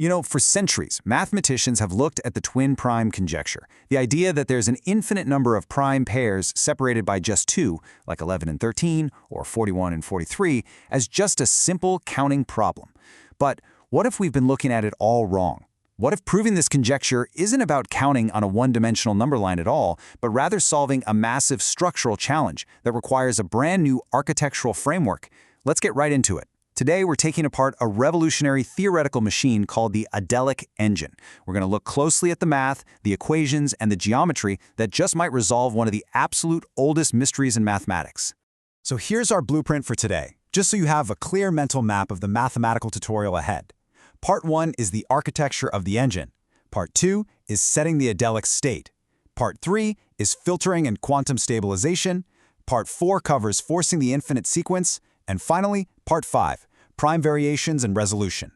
You know, for centuries, mathematicians have looked at the Twin Prime Conjecture, the idea that there's an infinite number of prime pairs separated by just two, like 11 and 13 or 41 and 43, as just a simple counting problem. But what if we've been looking at it all wrong? What if proving this conjecture isn't about counting on a one-dimensional number line at all, but rather solving a massive structural challenge that requires a brand new architectural framework? Let's get right into it. Today, we're taking apart a revolutionary theoretical machine called the Adelic engine. We're going to look closely at the math, the equations, and the geometry that just might resolve one of the absolute oldest mysteries in mathematics. So here's our blueprint for today, just so you have a clear mental map of the mathematical tutorial ahead. Part 1 is the architecture of the engine. Part 2 is setting the Adelic state. Part 3 is filtering and quantum stabilization. Part 4 covers forcing the infinite sequence. And finally, Part 5, prime variations and resolution.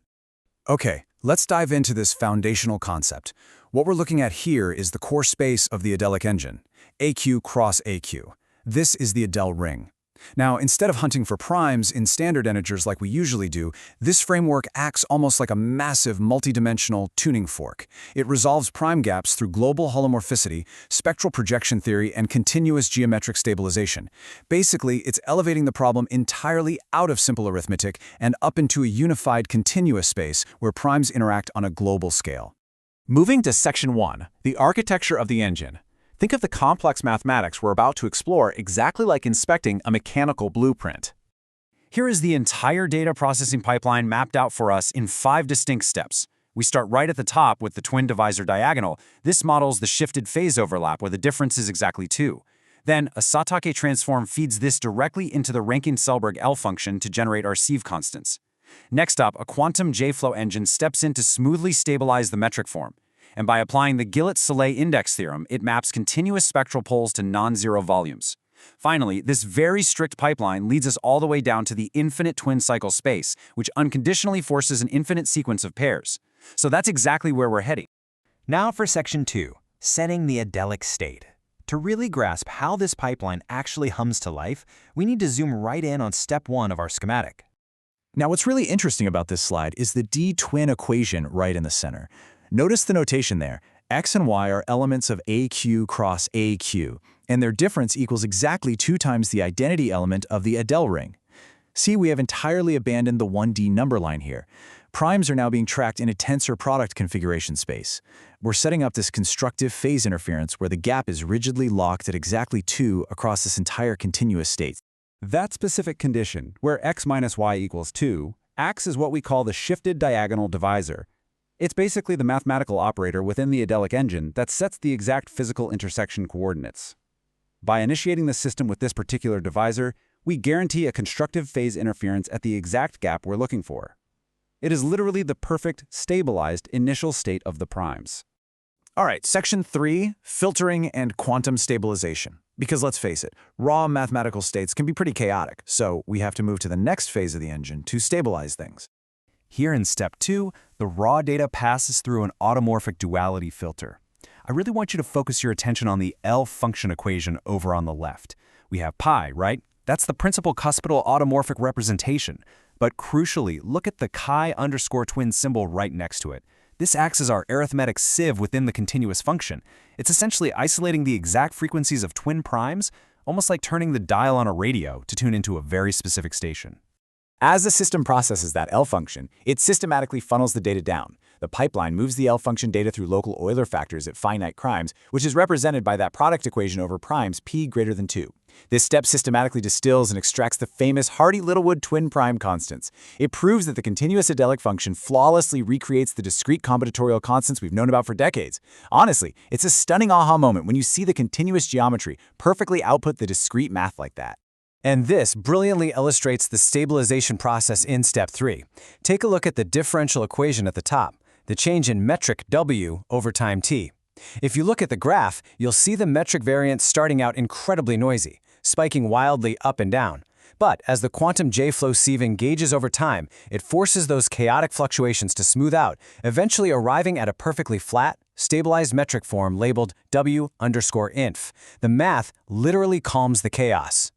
Okay, let's dive into this foundational concept. What we're looking at here is the core space of the Adelic engine, AQ cross AQ. This is the Adele ring. Now, instead of hunting for primes in standard integers like we usually do, this framework acts almost like a massive multidimensional tuning fork. It resolves prime gaps through global holomorphicity, spectral projection theory, and continuous geometric stabilization. Basically, it's elevating the problem entirely out of simple arithmetic and up into a unified continuous space where primes interact on a global scale. Moving to Section 1, the architecture of the engine. Think of the complex mathematics we're about to explore exactly like inspecting a mechanical blueprint. Here is the entire data processing pipeline mapped out for us in 5 distinct steps. We start right at the top with the twin divisor diagonal. This models the shifted phase overlap where the difference is exactly 2. Then, a Satake transform feeds this directly into the Rankin Selberg L-function to generate our sieve constants. Next up, a quantum J-flow engine steps in to smoothly stabilize the metric form. And by applying the Gillet Soulé Index Theorem, it maps continuous spectral poles to non-zero volumes. Finally, this very strict pipeline leads us all the way down to the infinite twin cycle space, which unconditionally forces an infinite sequence of pairs. So that's exactly where we're heading. Now for Section 2, setting the Adelic state. To really grasp how this pipeline actually hums to life, we need to zoom right in on Step 1 of our schematic. Now, what's really interesting about this slide is the D-twin equation right in the center. Notice the notation there. X and Y are elements of AQ cross AQ, and their difference equals exactly 2 times the identity element of the Adele ring. See, we have entirely abandoned the 1D number line here. Primes are now being tracked in a tensor product configuration space. We're setting up this constructive phase interference where the gap is rigidly locked at exactly 2 across this entire continuous state. That specific condition, where x minus y equals 2, acts as what we call the shifted diagonal divisor. It's basically the mathematical operator within the Adelic engine that sets the exact physical intersection coordinates. By initiating the system with this particular divisor, we guarantee a constructive phase interference at the exact gap we're looking for. It is literally the perfect, stabilized initial state of the primes. All right, Section 3, filtering and quantum stabilization. Because let's face it, raw mathematical states can be pretty chaotic, so we have to move to the next phase of the engine to stabilize things. Here in Step 2, the raw data passes through an automorphic duality filter. I really want you to focus your attention on the L-function equation over on the left. We have pi, right? That's the principal cuspidal automorphic representation. But crucially, look at the chi_twin symbol right next to it. This acts as our arithmetic sieve within the continuous function. It's essentially isolating the exact frequencies of twin primes, almost like turning the dial on a radio to tune into a very specific station. As the system processes that L-function, it systematically funnels the data down. The pipeline moves the L-function data through local Euler factors at finite primes, which is represented by that product equation over primes p greater than 2. This step systematically distills and extracts the famous Hardy-Littlewood twin prime constants. It proves that the continuous Adelic function flawlessly recreates the discrete combinatorial constants we've known about for decades. Honestly, it's a stunning aha moment when you see the continuous geometry perfectly output the discrete math like that. And this brilliantly illustrates the stabilization process in Step 3. Take a look at the differential equation at the top, the change in metric W over time t. If you look at the graph, you'll see the metric variance starting out incredibly noisy, spiking wildly up and down. But as the quantum J-flow sieve engages over time, it forces those chaotic fluctuations to smooth out, eventually arriving at a perfectly flat, stabilized metric form labeled W_inf. The math literally calms the chaos.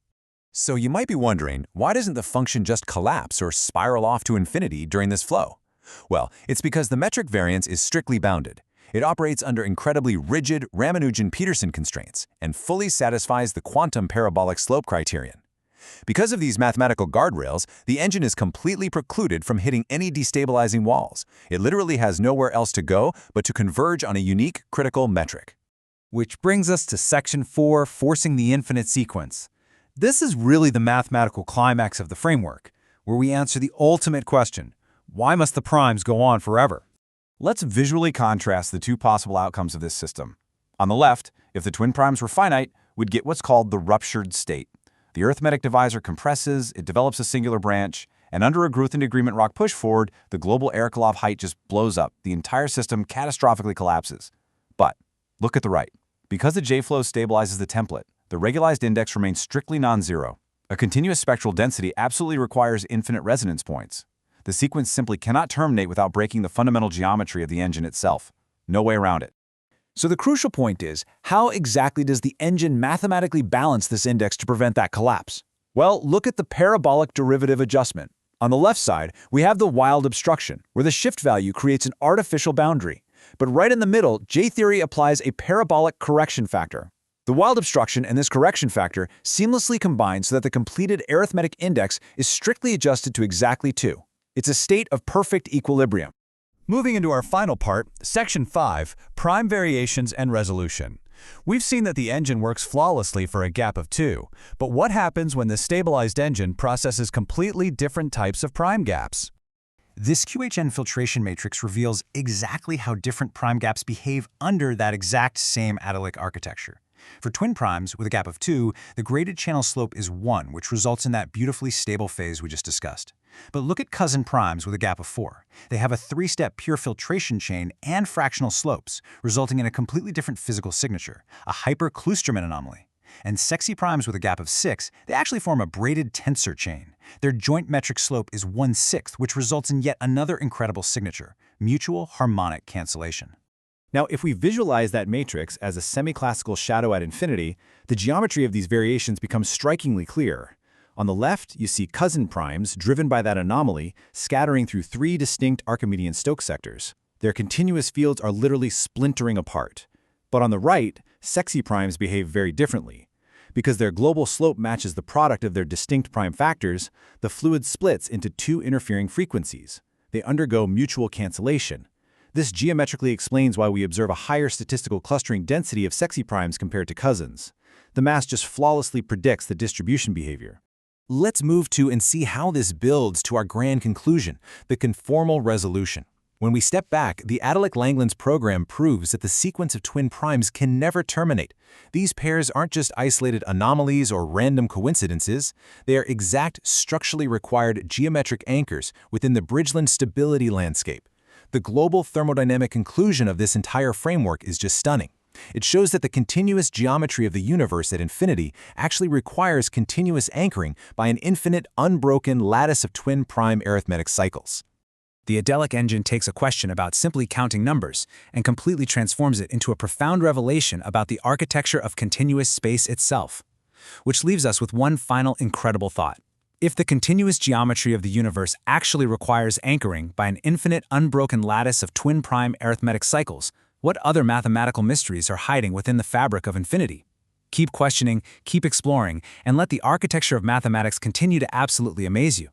So you might be wondering, why doesn't the function just collapse or spiral off to infinity during this flow? Well, it's because the metric variance is strictly bounded. It operates under incredibly rigid Ramanujan-Peterson constraints and fully satisfies the quantum parabolic slope criterion. Because of these mathematical guardrails, the engine is completely precluded from hitting any destabilizing walls. It literally has nowhere else to go but to converge on a unique critical metric. Which brings us to Section 4, forcing the infinite sequence. This is really the mathematical climax of the framework, where we answer the ultimate question: why must the primes go on forever? Let's visually contrast the two possible outcomes of this system. On the left, if the twin primes were finite, we'd get what's called the ruptured state. The arithmetic divisor compresses, it develops a singular branch, and under a Grothendieck agreement rock push forward, the global Arakelov height just blows up. The entire system catastrophically collapses. But look at the right. Because the J-flow stabilizes the template, the regularized index remains strictly non-zero. A continuous spectral density absolutely requires infinite resonance points. The sequence simply cannot terminate without breaking the fundamental geometry of the engine itself. No way around it. So the crucial point is, how exactly does the engine mathematically balance this index to prevent that collapse? Well, look at the parabolic derivative adjustment. On the left side, we have the wild obstruction, where the shift value creates an artificial boundary. But right in the middle, J-theory applies a parabolic correction factor. The wild obstruction and this correction factor seamlessly combine so that the completed arithmetic index is strictly adjusted to exactly 2. It's a state of perfect equilibrium. Moving into our final part, Section 5, prime variations and resolution. We've seen that the engine works flawlessly for a gap of 2, but what happens when the stabilized engine processes completely different types of prime gaps? This QHN filtration matrix reveals exactly how different prime gaps behave under that exact same Adelic architecture. For twin primes with a gap of 2, the graded channel slope is 1, which results in that beautifully stable phase we just discussed. But look at cousin primes with a gap of 4. They have a 3-step pure filtration chain and fractional slopes, resulting in a completely different physical signature, a hyper-Kloosterman anomaly. And sexy primes with a gap of 6, they actually form a braided tensor chain. Their joint metric slope is 1/6, which results in yet another incredible signature, mutual harmonic cancellation. Now, if we visualize that matrix as a semi-classical shadow at infinity, the geometry of these variations becomes strikingly clear. On the left, you see cousin primes driven by that anomaly scattering through 3 distinct Archimedean Stokes sectors. Their continuous fields are literally splintering apart. But on the right, sexy primes behave very differently. Because their global slope matches the product of their distinct prime factors, the fluid splits into 2 interfering frequencies. They undergo mutual cancellation. This geometrically explains why we observe a higher statistical clustering density of sexy primes compared to cousins. The math just flawlessly predicts the distribution behavior. Let's move to and see how this builds to our grand conclusion, the conformal resolution. When we step back, the Adelic Langlands Program proves that the sequence of twin primes can never terminate. These pairs aren't just isolated anomalies or random coincidences. They are exact structurally required geometric anchors within the Bridgeland stability landscape. The global thermodynamic conclusion of this entire framework is just stunning. It shows that the continuous geometry of the universe at infinity actually requires continuous anchoring by an infinite, unbroken lattice of twin prime arithmetic cycles. The Adelic engine takes a question about simply counting numbers and completely transforms it into a profound revelation about the architecture of continuous space itself. Which leaves us with one final incredible thought. If the continuous geometry of the universe actually requires anchoring by an infinite, unbroken lattice of twin prime arithmetic cycles, what other mathematical mysteries are hiding within the fabric of infinity? Keep questioning, keep exploring, and let the architecture of mathematics continue to absolutely amaze you.